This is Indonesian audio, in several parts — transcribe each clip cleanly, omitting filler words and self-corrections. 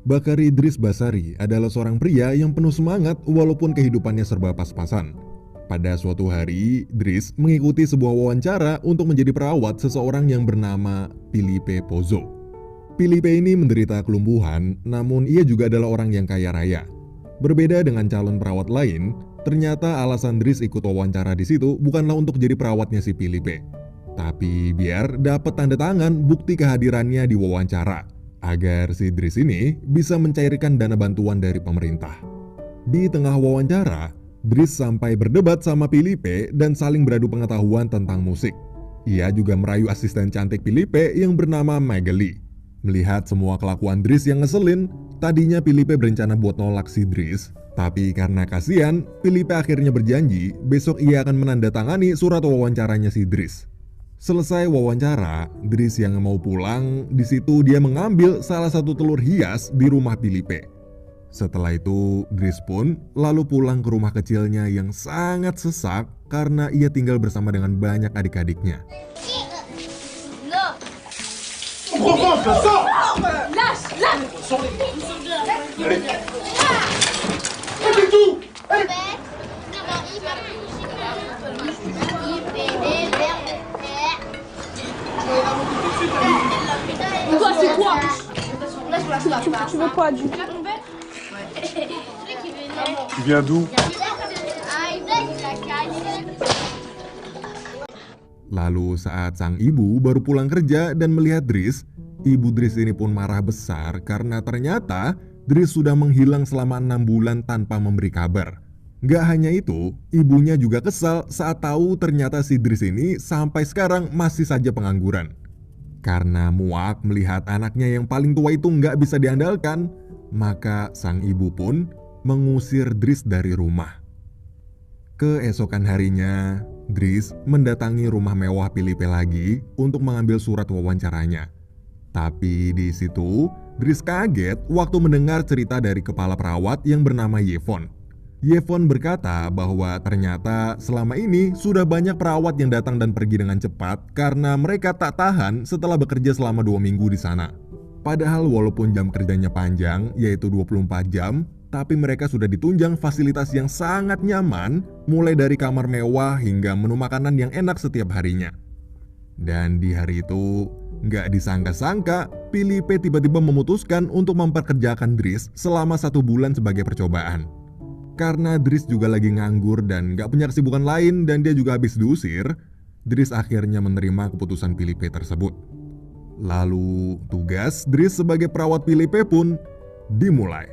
Bakari Idris Basari adalah seorang pria yang penuh semangat walaupun kehidupannya serba pas-pasan. Pada suatu hari, Dris mengikuti sebuah wawancara untuk menjadi perawat seseorang yang bernama Filipe Pozzo. Filipe ini menderita kelumpuhan, namun ia juga adalah orang yang kaya raya. Berbeda dengan calon perawat lain, ternyata alasan Dris ikut wawancara di situ bukanlah untuk jadi perawatnya si Filipe, tapi biar dapat tanda tangan bukti kehadirannya di wawancara, agar si Dris ini bisa mencairkan dana bantuan dari pemerintah. Di tengah wawancara, Dris sampai berdebat sama Filipe dan saling beradu pengetahuan tentang musik. Ia juga merayu asisten cantik Filipe yang bernama Magali. Melihat semua kelakuan Dris yang ngeselin, tadinya Filipe berencana buat nolak si Dris. Tapi karena kasihan, Filipe akhirnya berjanji besok ia akan menandatangani surat wawancaranya si Dris. Selesai wawancara, Dris yang mau pulang, di situ dia mengambil salah satu telur hias di rumah Filipe. Setelah itu, Dris pun lalu pulang ke rumah kecilnya yang sangat sesak karena ia tinggal bersama dengan banyak adik-adiknya. Tu veux quoi, du? Tu viens d'où? Lalu saat sang ibu baru pulang kerja dan melihat Dris, ibu Dris ini pun marah besar karena ternyata Dris sudah menghilang selama 6 bulan tanpa memberi kabar. Gak hanya itu, ibunya juga kesal saat tahu ternyata si Dris ini sampai sekarang masih saja pengangguran. Karena muak melihat anaknya yang paling tua itu nggak bisa diandalkan, maka sang ibu pun mengusir Dris dari rumah. Keesokan harinya, Dris mendatangi rumah mewah Filipe lagi untuk mengambil surat wawancaranya. Tapi di situ, Dris kaget waktu mendengar cerita dari kepala perawat yang bernama Yevon. Yevon berkata bahwa ternyata selama ini sudah banyak perawat yang datang dan pergi dengan cepat karena mereka tak tahan setelah bekerja selama 2 minggu di sana. Padahal walaupun jam kerjanya panjang, yaitu 24 jam, tapi mereka sudah ditunjang fasilitas yang sangat nyaman, mulai dari kamar mewah hingga menu makanan yang enak setiap harinya. Dan di hari itu, nggak disangka-sangka, Filipe tiba-tiba memutuskan untuk memperkerjakan Dris selama 1 bulan sebagai percobaan. Karena Dris juga lagi nganggur dan gak punya kesibukan lain dan dia juga habis diusir, Dris akhirnya menerima keputusan Filipe tersebut. Lalu tugas Dris sebagai perawat Filipe pun dimulai.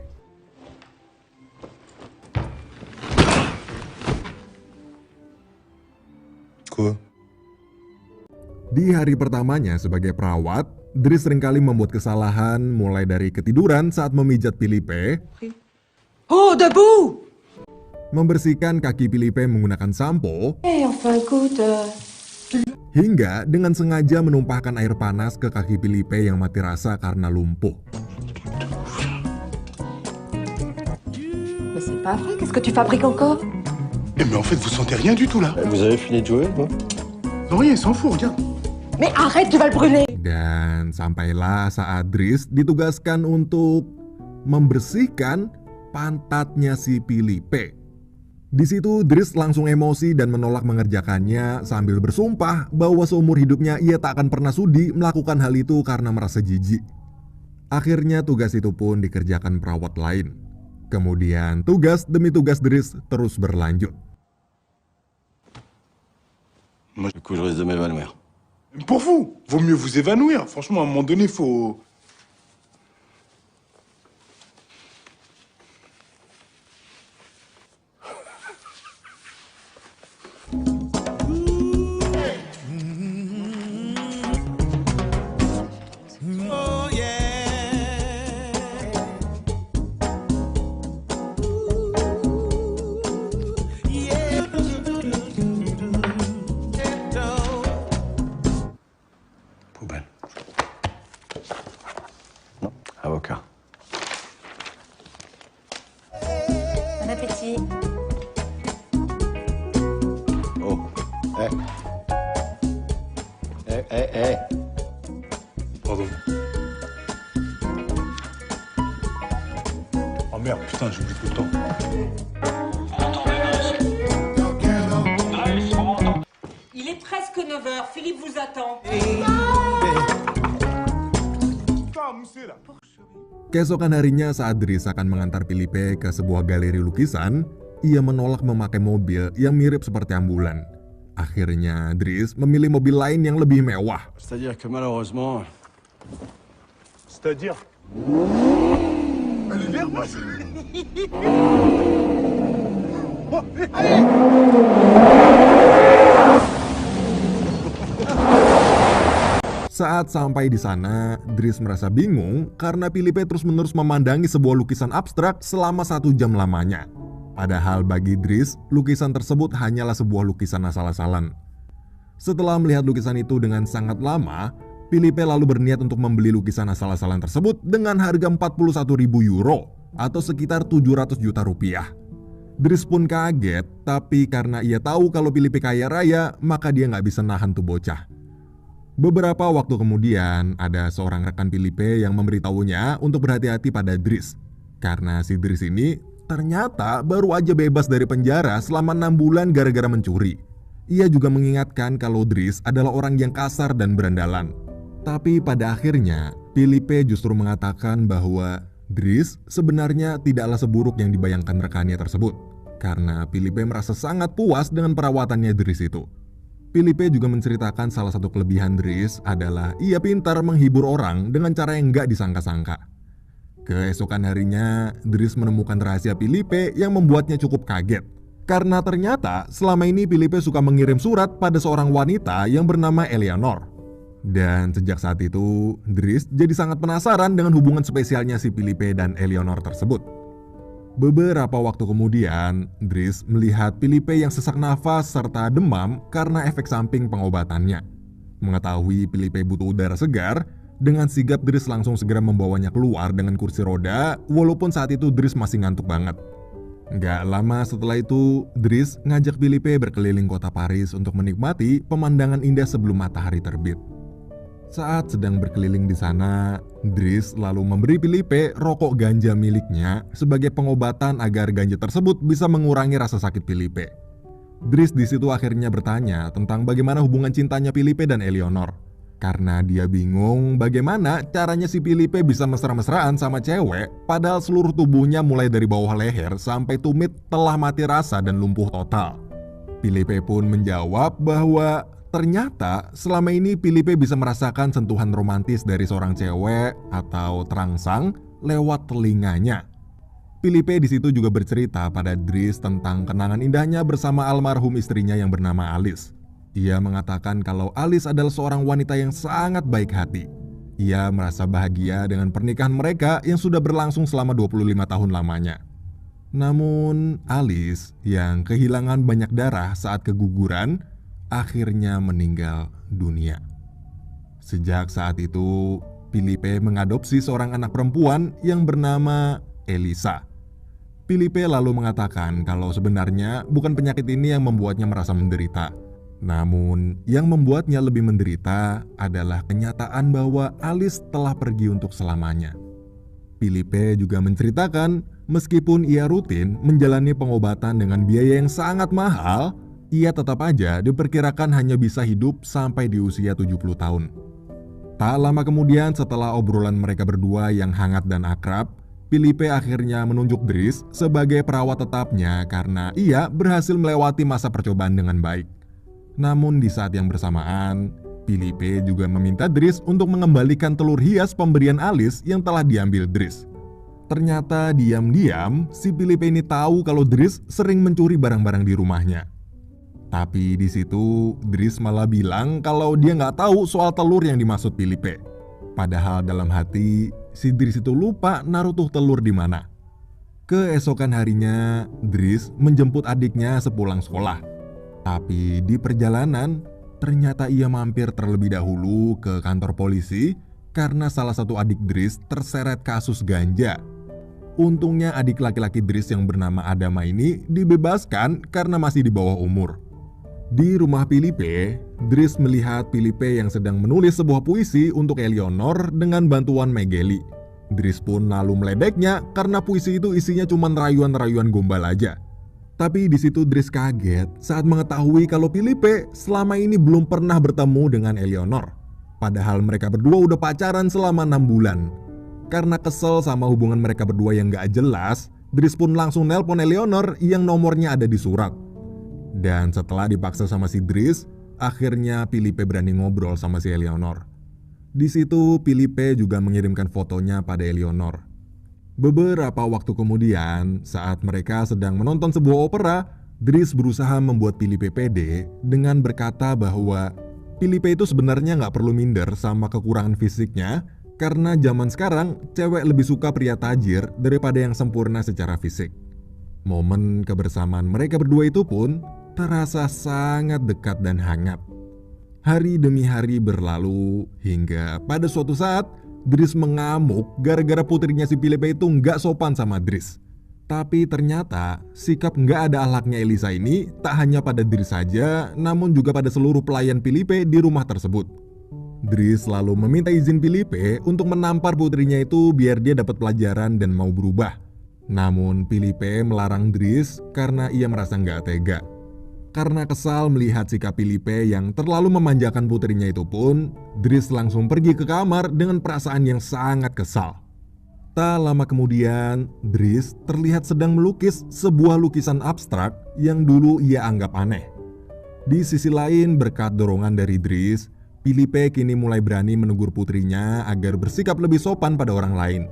Quoi? Di hari pertamanya sebagai perawat, Dris seringkali membuat kesalahan mulai dari ketiduran saat memijat Filipe. Oh, debout! Membersihkan kaki Filipe menggunakan sampo, Enfin, écoute. hingga dengan sengaja menumpahkan air panas ke kaki Filipe yang mati rasa karena lumpuh. Mais c'est pas vrai, qu'est-ce que tu fabriques encore? Eh mais en fait vous sentez rien du tout là. Vous avez fini de jouer, non? Non rien, il s'en fout, regarde. Mais arrête, tu vas le brûler! Dan sampailah saat Dris ditugaskan untuk membersihkan pantatnya si Filipe. Di situ Dris langsung emosi dan menolak mengerjakannya sambil bersumpah bahwa seumur hidupnya ia tak akan pernah sudi melakukan hal itu karena merasa jijik. Akhirnya tugas itu pun dikerjakan perawat lain. Kemudian tugas demi tugas Dris terus berlanjut. Moi, du coup, je risque de m'évanouir. Pour vous, vaut mieux vous évanouir. Franchement, à un moment donné, faut... Poubelle. Non, avocat. Bon appétit. Oh. Pardon. merde, putain, j'oublie tout le temps. Il est presque 9 heures, Philippe vous attend. Keesokan harinya saat Dries akan mengantar Philippe ke sebuah galeri lukisan, ia menolak memakai mobil yang mirip seperti ambulan. Akhirnya Dries memilih mobil lain yang lebih mewah. C'est-à-dire que malheureusement... C'est-à-dire Elle est verte, moi Saat sampai di sana, Dries merasa bingung karena Philippe terus-menerus memandangi sebuah lukisan abstrak selama 1 jam lamanya. Padahal bagi Dries, lukisan tersebut hanyalah sebuah lukisan asal-asalan. Setelah melihat lukisan itu dengan sangat lama, Philippe lalu berniat untuk membeli lukisan asal-asalan tersebut dengan harga 41.000 euro atau sekitar 700 juta rupiah. Dries pun kaget, tapi karena ia tahu kalau Philippe kaya raya, maka dia nggak bisa nahan tuh bocah. Beberapa waktu kemudian, ada seorang rekan Philippe yang memberitahunya untuk berhati-hati pada Dries. Karena si Dries ini ternyata baru aja bebas dari penjara selama 6 bulan gara-gara mencuri. Ia juga mengingatkan kalau Dries adalah orang yang kasar dan berandalan. Tapi pada akhirnya, Philippe justru mengatakan bahwa Dries sebenarnya tidaklah seburuk yang dibayangkan rekannya tersebut. Karena Philippe merasa sangat puas dengan perawatannya Dries itu. Philippe juga menceritakan salah satu kelebihan Dries adalah ia pintar menghibur orang dengan cara yang nggak disangka-sangka. Keesokan harinya, Dries menemukan rahasia Philippe yang membuatnya cukup kaget. Karena ternyata selama ini Philippe suka mengirim surat pada seorang wanita yang bernama Eleanor. Dan sejak saat itu, Dries jadi sangat penasaran dengan hubungan spesialnya si Philippe dan Eleanor tersebut. Beberapa waktu kemudian, Dries melihat Philippe yang sesak nafas serta demam karena efek samping pengobatannya. Mengetahui Philippe butuh udara segar, dengan sigap Dries langsung segera membawanya keluar dengan kursi roda, walaupun saat itu Dries masih ngantuk banget. Gak lama setelah itu, Dries ngajak Philippe berkeliling kota Paris untuk menikmati pemandangan indah sebelum matahari terbit. Saat sedang berkeliling di sana, Dries lalu memberi Philippe rokok ganja miliknya sebagai pengobatan agar ganja tersebut bisa mengurangi rasa sakit Philippe. Dries di situ akhirnya bertanya tentang bagaimana hubungan cintanya Philippe dan Eleanor. Karena dia bingung bagaimana caranya si Philippe bisa mesra-mesraan sama cewek padahal seluruh tubuhnya mulai dari bawah leher sampai tumit telah mati rasa dan lumpuh total. Philippe pun menjawab bahwa ternyata selama ini Philippe bisa merasakan sentuhan romantis dari seorang cewek atau terangsang lewat telinganya. Philippe di situ juga bercerita pada Dries tentang kenangan indahnya bersama almarhum istrinya yang bernama Alice. Ia mengatakan kalau Alice adalah seorang wanita yang sangat baik hati. Ia merasa bahagia dengan pernikahan mereka yang sudah berlangsung selama 25 tahun lamanya. Namun Alice yang kehilangan banyak darah saat keguguran akhirnya meninggal dunia. Sejak saat itu, Philippe mengadopsi seorang anak perempuan yang bernama Elisa. Philippe lalu mengatakan kalau sebenarnya bukan penyakit ini yang membuatnya merasa menderita. Namun, yang membuatnya lebih menderita adalah kenyataan bahwa Alice telah pergi untuk selamanya. Philippe juga menceritakan, meskipun ia rutin menjalani pengobatan dengan biaya yang sangat mahal, ia tetap aja diperkirakan hanya bisa hidup sampai di usia 70 tahun. Tak lama kemudian setelah obrolan mereka berdua yang hangat dan akrab, Philippe akhirnya menunjuk Dries sebagai perawat tetapnya karena ia berhasil melewati masa percobaan dengan baik. Namun di saat yang bersamaan, Philippe juga meminta Dries untuk mengembalikan telur hias pemberian Alice yang telah diambil Dries. Ternyata diam-diam si Philippe ini tahu kalau Dries sering mencuri barang-barang di rumahnya. Tapi di situ Dries malah bilang kalau dia nggak tahu soal telur yang dimaksud Philippe. Padahal dalam hati si Dries itu lupa naruh tuh telur di mana. Keesokan harinya Dries menjemput adiknya sepulang sekolah. Tapi di perjalanan ternyata ia mampir terlebih dahulu ke kantor polisi karena salah satu adik Dries terseret kasus ganja. Untungnya adik laki-laki Dries yang bernama Adama ini dibebaskan karena masih di bawah umur. Di rumah Philippe, Dries melihat Philippe yang sedang menulis sebuah puisi untuk Eleanor dengan bantuan Megeli. Dries pun lalu meledeknya karena puisi itu isinya cuma rayuan-rayuan gombal aja. Tapi di situ Dries kaget saat mengetahui kalau Philippe selama ini belum pernah bertemu dengan Eleanor. Padahal mereka berdua udah pacaran selama 6 bulan. Karena kesel sama hubungan mereka berdua yang gak jelas, Dries pun langsung nelpon Eleanor yang nomornya ada di surat. Dan setelah dipaksa sama si Dries, akhirnya Philippe berani ngobrol sama si Eleanor. Di situ Philippe juga mengirimkan fotonya pada Eleanor. Beberapa waktu kemudian, saat mereka sedang menonton sebuah opera, Dries berusaha membuat Philippe pede dengan berkata bahwa Philippe itu sebenarnya nggak perlu minder sama kekurangan fisiknya, karena zaman sekarang cewek lebih suka pria tajir daripada yang sempurna secara fisik. Momen kebersamaan mereka berdua itu pun terasa sangat dekat dan hangat. Hari demi hari berlalu hingga pada suatu saat Dries mengamuk gara-gara putrinya si Philippe itu nggak sopan sama Dries. Tapi ternyata sikap nggak ada akhlaknya Elisa ini tak hanya pada Dries saja, namun juga pada seluruh pelayan Philippe di rumah tersebut. Dries selalu meminta izin Philippe untuk menampar putrinya itu biar dia dapat pelajaran dan mau berubah. Namun Philippe melarang Dries karena ia merasa nggak tega. Karena kesal melihat sikap Philippe yang terlalu memanjakan putrinya itu pun, Dries langsung pergi ke kamar dengan perasaan yang sangat kesal. Tak lama kemudian, Dries terlihat sedang melukis sebuah lukisan abstrak yang dulu ia anggap aneh. Di sisi lain, berkat dorongan dari Dries, Philippe kini mulai berani menegur putrinya agar bersikap lebih sopan pada orang lain.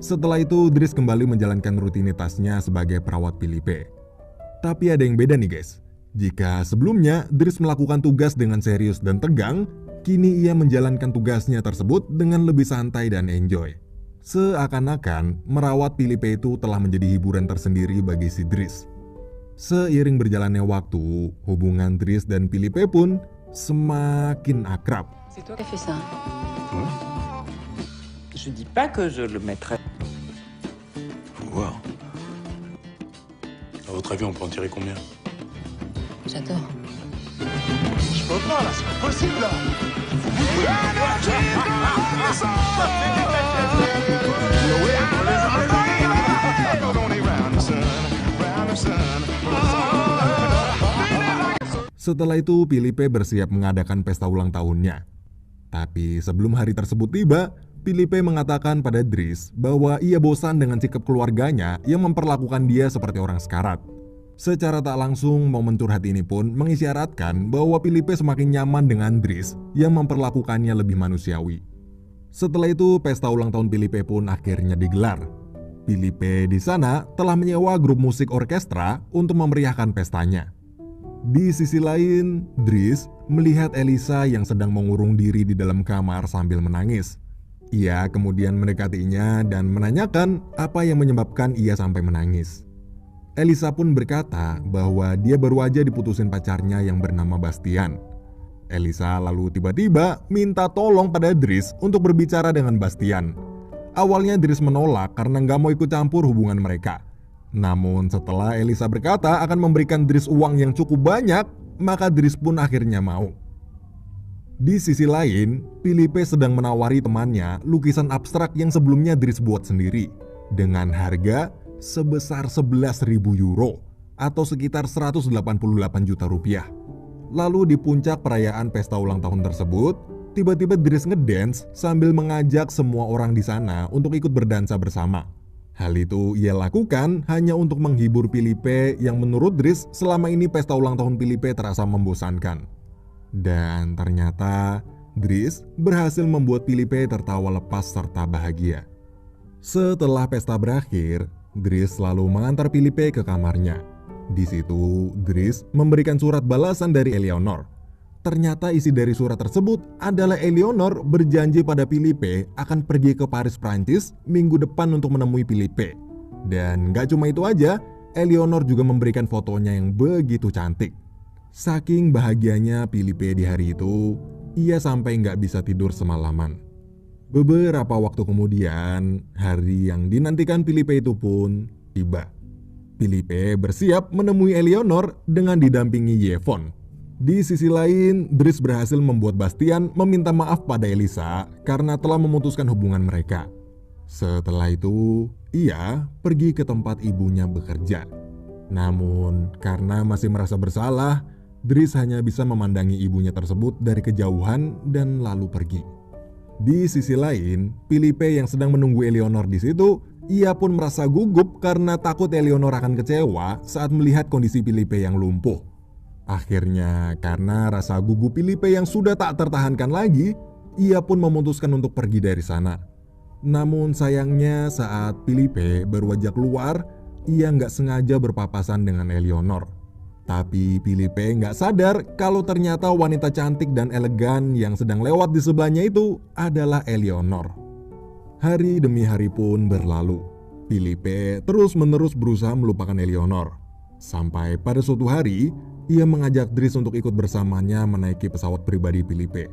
Setelah itu, Dries kembali menjalankan rutinitasnya sebagai perawat Philippe. Tapi ada yang beda nih guys. Jika sebelumnya Dries melakukan tugas dengan serius dan tegang, kini ia menjalankan tugasnya tersebut dengan lebih santai dan enjoy. Seakan-akan merawat Philippe itu telah menjadi hiburan tersendiri bagi si Dries. Seiring berjalannya waktu, hubungan Dries dan Philippe pun semakin akrab. C'est toi qui as fait ça. Je dis pas que je le mettrai. Faut voir. À votre avis, on peut en tirer combien? J'adore. Je peux pas, là, c'est pas possible, là. Setelah itu, Philippe bersiap mengadakan pesta ulang tahunnya. Tapi sebelum hari tersebut tiba, Philippe mengatakan pada Dries bahwa ia bosan dengan sikap keluarganya yang memperlakukan dia seperti orang sekarat. Secara tak langsung, momen curhat ini pun mengisyaratkan bahwa Philippe semakin nyaman dengan Dries yang memperlakukannya lebih manusiawi. Setelah itu, pesta ulang tahun Philippe pun akhirnya digelar. Philippe di sana telah menyewa grup musik orkestra untuk memeriahkan pestanya. Di sisi lain, Dries melihat Elisa yang sedang mengurung diri di dalam kamar sambil menangis. Ia kemudian mendekatinya dan menanyakan apa yang menyebabkan ia sampai menangis. Elisa pun berkata bahwa dia baru aja diputusin pacarnya yang bernama Bastian. Elisa lalu tiba-tiba minta tolong pada Dries untuk berbicara dengan Bastian. Awalnya Dries menolak karena nggak mau ikut campur hubungan mereka. Namun setelah Elisa berkata akan memberikan Dries uang yang cukup banyak, maka Dries pun akhirnya mau. Di sisi lain, Philippe sedang menawari temannya lukisan abstrak yang sebelumnya Dries buat sendiri dengan harga sebesar 11.000 euro atau sekitar 188 juta rupiah. Lalu di puncak perayaan pesta ulang tahun tersebut, tiba-tiba Dries ngedance sambil mengajak semua orang di sana untuk ikut berdansa bersama. Hal itu ia lakukan hanya untuk menghibur Philippe yang menurut Dries selama ini pesta ulang tahun Philippe terasa membosankan. Dan ternyata Dries berhasil membuat Philippe tertawa lepas serta bahagia. Setelah pesta berakhir, Dries selalu mengantar Philippe ke kamarnya. Di situ, Dries memberikan surat balasan dari Eleanor. Ternyata isi dari surat tersebut adalah Eleanor berjanji pada Philippe akan pergi ke Paris, Prancis minggu depan untuk menemui Philippe. Dan gak cuma itu aja, Eleanor juga memberikan fotonya yang begitu cantik. Saking bahagianya Philippe di hari itu, ia sampai gak bisa tidur semalaman. Beberapa waktu kemudian, hari yang dinantikan Philippe itu pun tiba. Philippe bersiap menemui Eleanor dengan didampingi Yvonne. Di sisi lain, Dries berhasil membuat Bastian meminta maaf pada Elisa karena telah memutuskan hubungan mereka. Setelah itu, ia pergi ke tempat ibunya bekerja. Namun, karena masih merasa bersalah, Dries hanya bisa memandangi ibunya tersebut dari kejauhan dan lalu pergi. Di sisi lain, Philippe yang sedang menunggu Eleanor di situ, ia pun merasa gugup karena takut Eleanor akan kecewa saat melihat kondisi Philippe yang lumpuh. Akhirnya, karena rasa gugup Philippe yang sudah tak tertahankan lagi, ia pun memutuskan untuk pergi dari sana. Namun sayangnya saat Philippe berwajah keluar, ia nggak sengaja berpapasan dengan Eleanor. Tapi Philippe nggak sadar kalau ternyata wanita cantik dan elegan yang sedang lewat di sebelahnya itu adalah Eleanor. Hari demi hari pun berlalu. Philippe terus-menerus berusaha melupakan Eleanor. Sampai pada suatu hari, ia mengajak Dries untuk ikut bersamanya menaiki pesawat pribadi Philippe.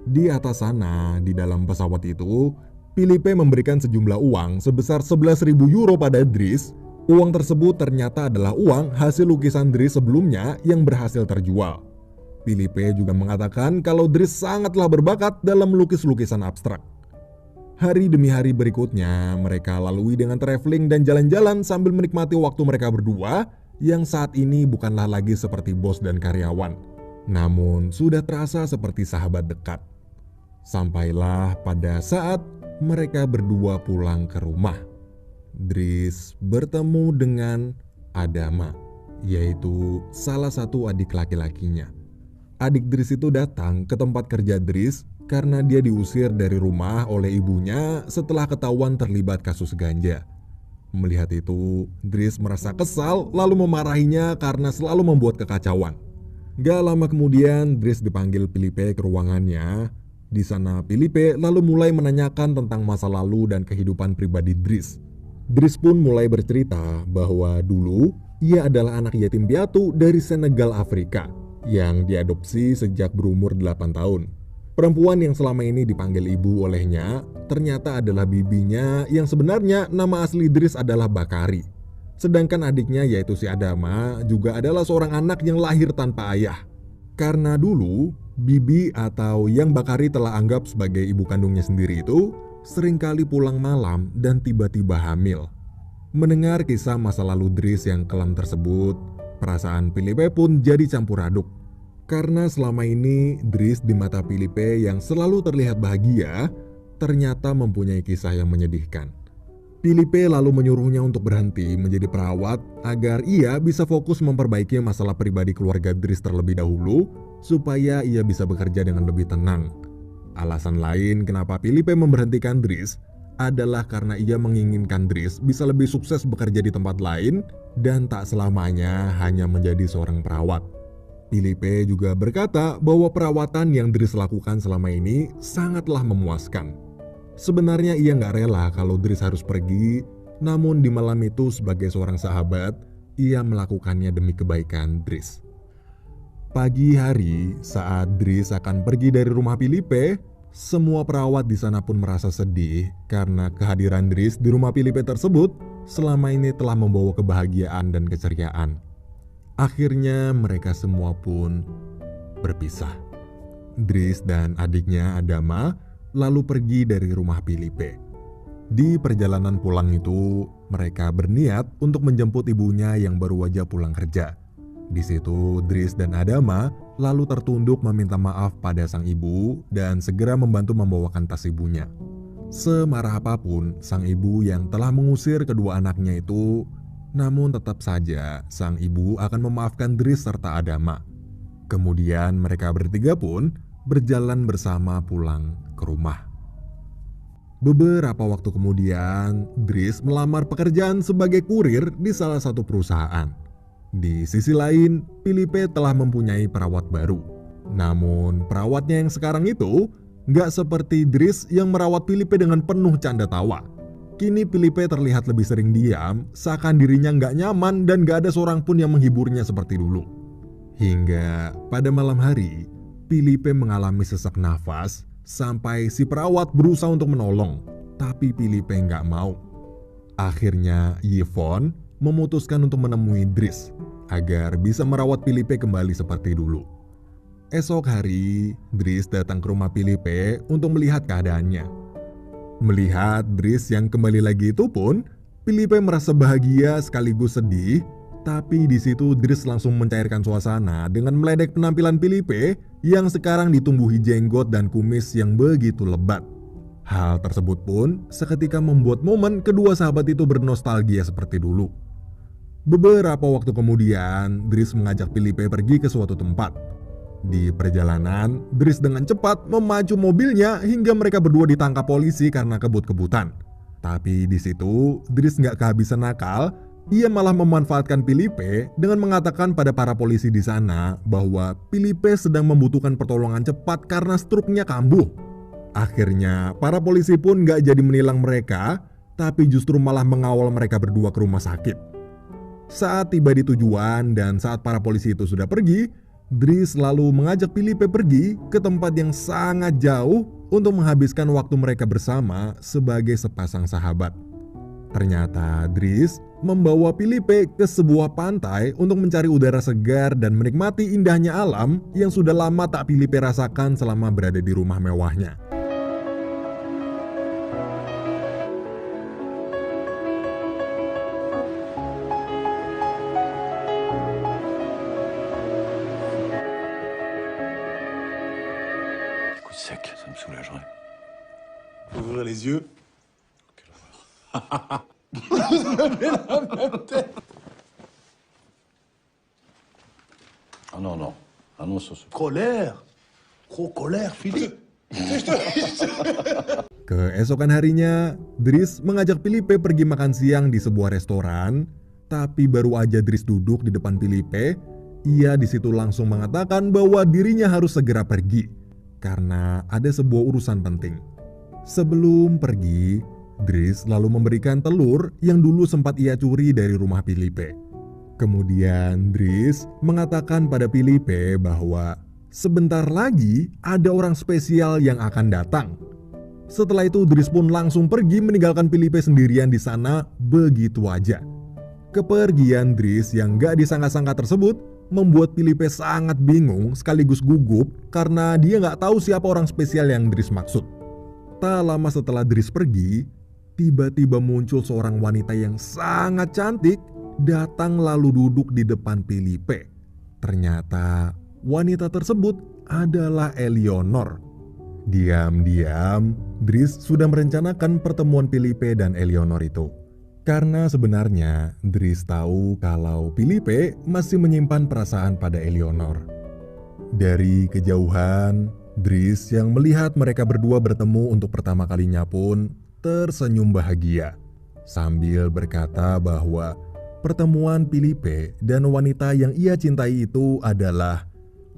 Di atas sana, di dalam pesawat itu, Philippe memberikan sejumlah uang sebesar 11.000 euro pada Dries. Uang tersebut ternyata adalah uang hasil lukisan Dries sebelumnya yang berhasil terjual. Philippe juga mengatakan kalau Dries sangatlah berbakat dalam melukis lukisan abstrak. Hari demi hari berikutnya, mereka lalui dengan traveling dan jalan-jalan sambil menikmati waktu mereka berdua yang saat ini bukanlah lagi seperti bos dan karyawan, namun sudah terasa seperti sahabat dekat. Sampailah pada saat mereka berdua pulang ke rumah. Dries bertemu dengan Adama, yaitu salah satu adik laki-lakinya. Adik Dries itu datang ke tempat kerja Dries karena dia diusir dari rumah oleh ibunya setelah ketahuan terlibat kasus ganja. Melihat itu, Dries merasa kesal lalu memarahinya karena selalu membuat kekacauan. Gak lama kemudian, Dries dipanggil Philippe ke ruangannya. Di sana Philippe lalu mulai menanyakan tentang masa lalu dan kehidupan pribadi Dries. Dries pun mulai bercerita bahwa dulu ia adalah anak yatim piatu dari Senegal, Afrika, yang diadopsi sejak berumur 8 tahun. Perempuan yang selama ini dipanggil ibu olehnya ternyata adalah bibinya yang sebenarnya nama asli Dries adalah Bakari. Sedangkan adiknya yaitu si Adama juga adalah seorang anak yang lahir tanpa ayah. Karena dulu bibi atau yang Bakari telah anggap sebagai ibu kandungnya sendiri itu seringkali pulang malam dan tiba-tiba hamil. Mendengar kisah masa lalu Dries yang kelam tersebut, perasaan Philippe pun jadi campur aduk. Karena selama ini Dries di mata Philippe yang selalu terlihat bahagia, ternyata mempunyai kisah yang menyedihkan. Philippe lalu menyuruhnya untuk berhenti menjadi perawat agar ia bisa fokus memperbaiki masalah pribadi keluarga Dries terlebih dahulu, supaya ia bisa bekerja dengan lebih tenang. Alasan lain kenapa Philippe memberhentikan Dries adalah karena ia menginginkan Dries bisa lebih sukses bekerja di tempat lain dan tak selamanya hanya menjadi seorang perawat. Philippe juga berkata bahwa perawatan yang Dries lakukan selama ini sangatlah memuaskan. Sebenarnya ia nggak rela kalau Dries harus pergi, namun di malam itu sebagai seorang sahabat, ia melakukannya demi kebaikan Dries. Pagi hari saat Dries akan pergi dari rumah Philippe, semua perawat di sana pun merasa sedih karena kehadiran Dries di rumah Philippe tersebut selama ini telah membawa kebahagiaan dan keceriaan. Akhirnya mereka semua pun berpisah. Dries dan adiknya Adama lalu pergi dari rumah Philippe. Di perjalanan pulang itu, mereka berniat untuk menjemput ibunya yang baru aja pulang kerja. Di situ, Dries dan Adama lalu tertunduk meminta maaf pada sang ibu dan segera membantu membawakan tas ibunya. Semarah apapun sang ibu yang telah mengusir kedua anaknya itu, namun tetap saja sang ibu akan memaafkan Dries serta Adama. Kemudian mereka bertiga pun berjalan bersama pulang ke rumah. Beberapa waktu kemudian, Dries melamar pekerjaan sebagai kurir di salah satu perusahaan. Di sisi lain, Philippe telah mempunyai perawat baru. Namun perawatnya yang sekarang itu nggak seperti Dries yang merawat Philippe dengan penuh canda tawa. Kini Philippe terlihat lebih sering diam, seakan dirinya nggak nyaman dan nggak ada seorang pun yang menghiburnya seperti dulu. Hingga pada malam hari, Philippe mengalami sesak nafas sampai si perawat berusaha untuk menolong, tapi Philippe nggak mau. Akhirnya Yvonne memutuskan untuk menemui Dries agar bisa merawat Philippe kembali seperti dulu. Esok hari, Dries datang ke rumah Philippe untuk melihat keadaannya. Melihat Dries yang kembali lagi itu pun, Felipe merasa bahagia sekaligus sedih. Tapi di situ Dries langsung mencairkan suasana dengan meledek penampilan Felipe yang sekarang ditumbuhi jenggot dan kumis yang begitu lebat. Hal tersebut pun seketika membuat momen kedua sahabat itu bernostalgia seperti dulu. Beberapa waktu kemudian, Dries mengajak Felipe pergi ke suatu tempat. Di perjalanan, Dries dengan cepat memacu mobilnya hingga mereka berdua ditangkap polisi karena kebut-kebutan. Tapi di situ, Dries nggak kehabisan nakal. Ia malah memanfaatkan Felipe dengan mengatakan pada para polisi di sana bahwa Felipe sedang membutuhkan pertolongan cepat karena struknya kambuh. Akhirnya, para polisi pun nggak jadi menilang mereka, tapi justru malah mengawal mereka berdua ke rumah sakit. Saat tiba di tujuan dan saat para polisi itu sudah pergi, Dries lalu mengajak Felipe pergi ke tempat yang sangat jauh untuk menghabiskan waktu mereka bersama sebagai sepasang sahabat. Ternyata Dries membawa Felipe ke sebuah pantai untuk mencari udara segar dan menikmati indahnya alam yang sudah lama tak Felipe rasakan selama berada di rumah mewahnya. Écoute sec, ça me soulagerait. Vous ouvrez les yeux. Ah non, non. Ah non, ça se... Colère. Gros colère, Philippe. Keesokan harinya, Dries mengajak Felipe pergi makan siang di sebuah restoran. Tapi baru aja Dries duduk di depan Felipe, ia di situ langsung mengatakan bahwa dirinya harus segera pergi karena ada sebuah urusan penting. Sebelum pergi, Dries lalu memberikan telur yang dulu sempat ia curi dari rumah Felipe. Kemudian Dries mengatakan pada Felipe bahwa sebentar lagi ada orang spesial yang akan datang. Setelah itu Dries pun langsung pergi meninggalkan Felipe sendirian di sana begitu aja. Kepergian Dries yang gak disangka-sangka tersebut membuat Felipe sangat bingung sekaligus gugup karena dia gak tahu siapa orang spesial yang Dries maksud. Tak lama setelah Dries pergi, tiba-tiba muncul seorang wanita yang sangat cantik datang lalu duduk di depan Felipe. Ternyata wanita tersebut adalah Eleonor. Diam-diam, Dries sudah merencanakan pertemuan Felipe dan Eleonor itu. Karena sebenarnya Dries tahu kalau Felipe masih menyimpan perasaan pada Eleonor. Dari kejauhan, Dries yang melihat mereka berdua bertemu untuk pertama kalinya pun tersenyum bahagia sambil berkata bahwa pertemuan Felipe dan wanita yang ia cintai itu adalah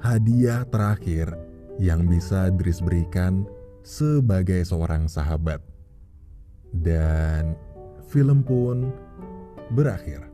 hadiah terakhir yang bisa Dries berikan sebagai seorang sahabat. Dan film pun berakhir.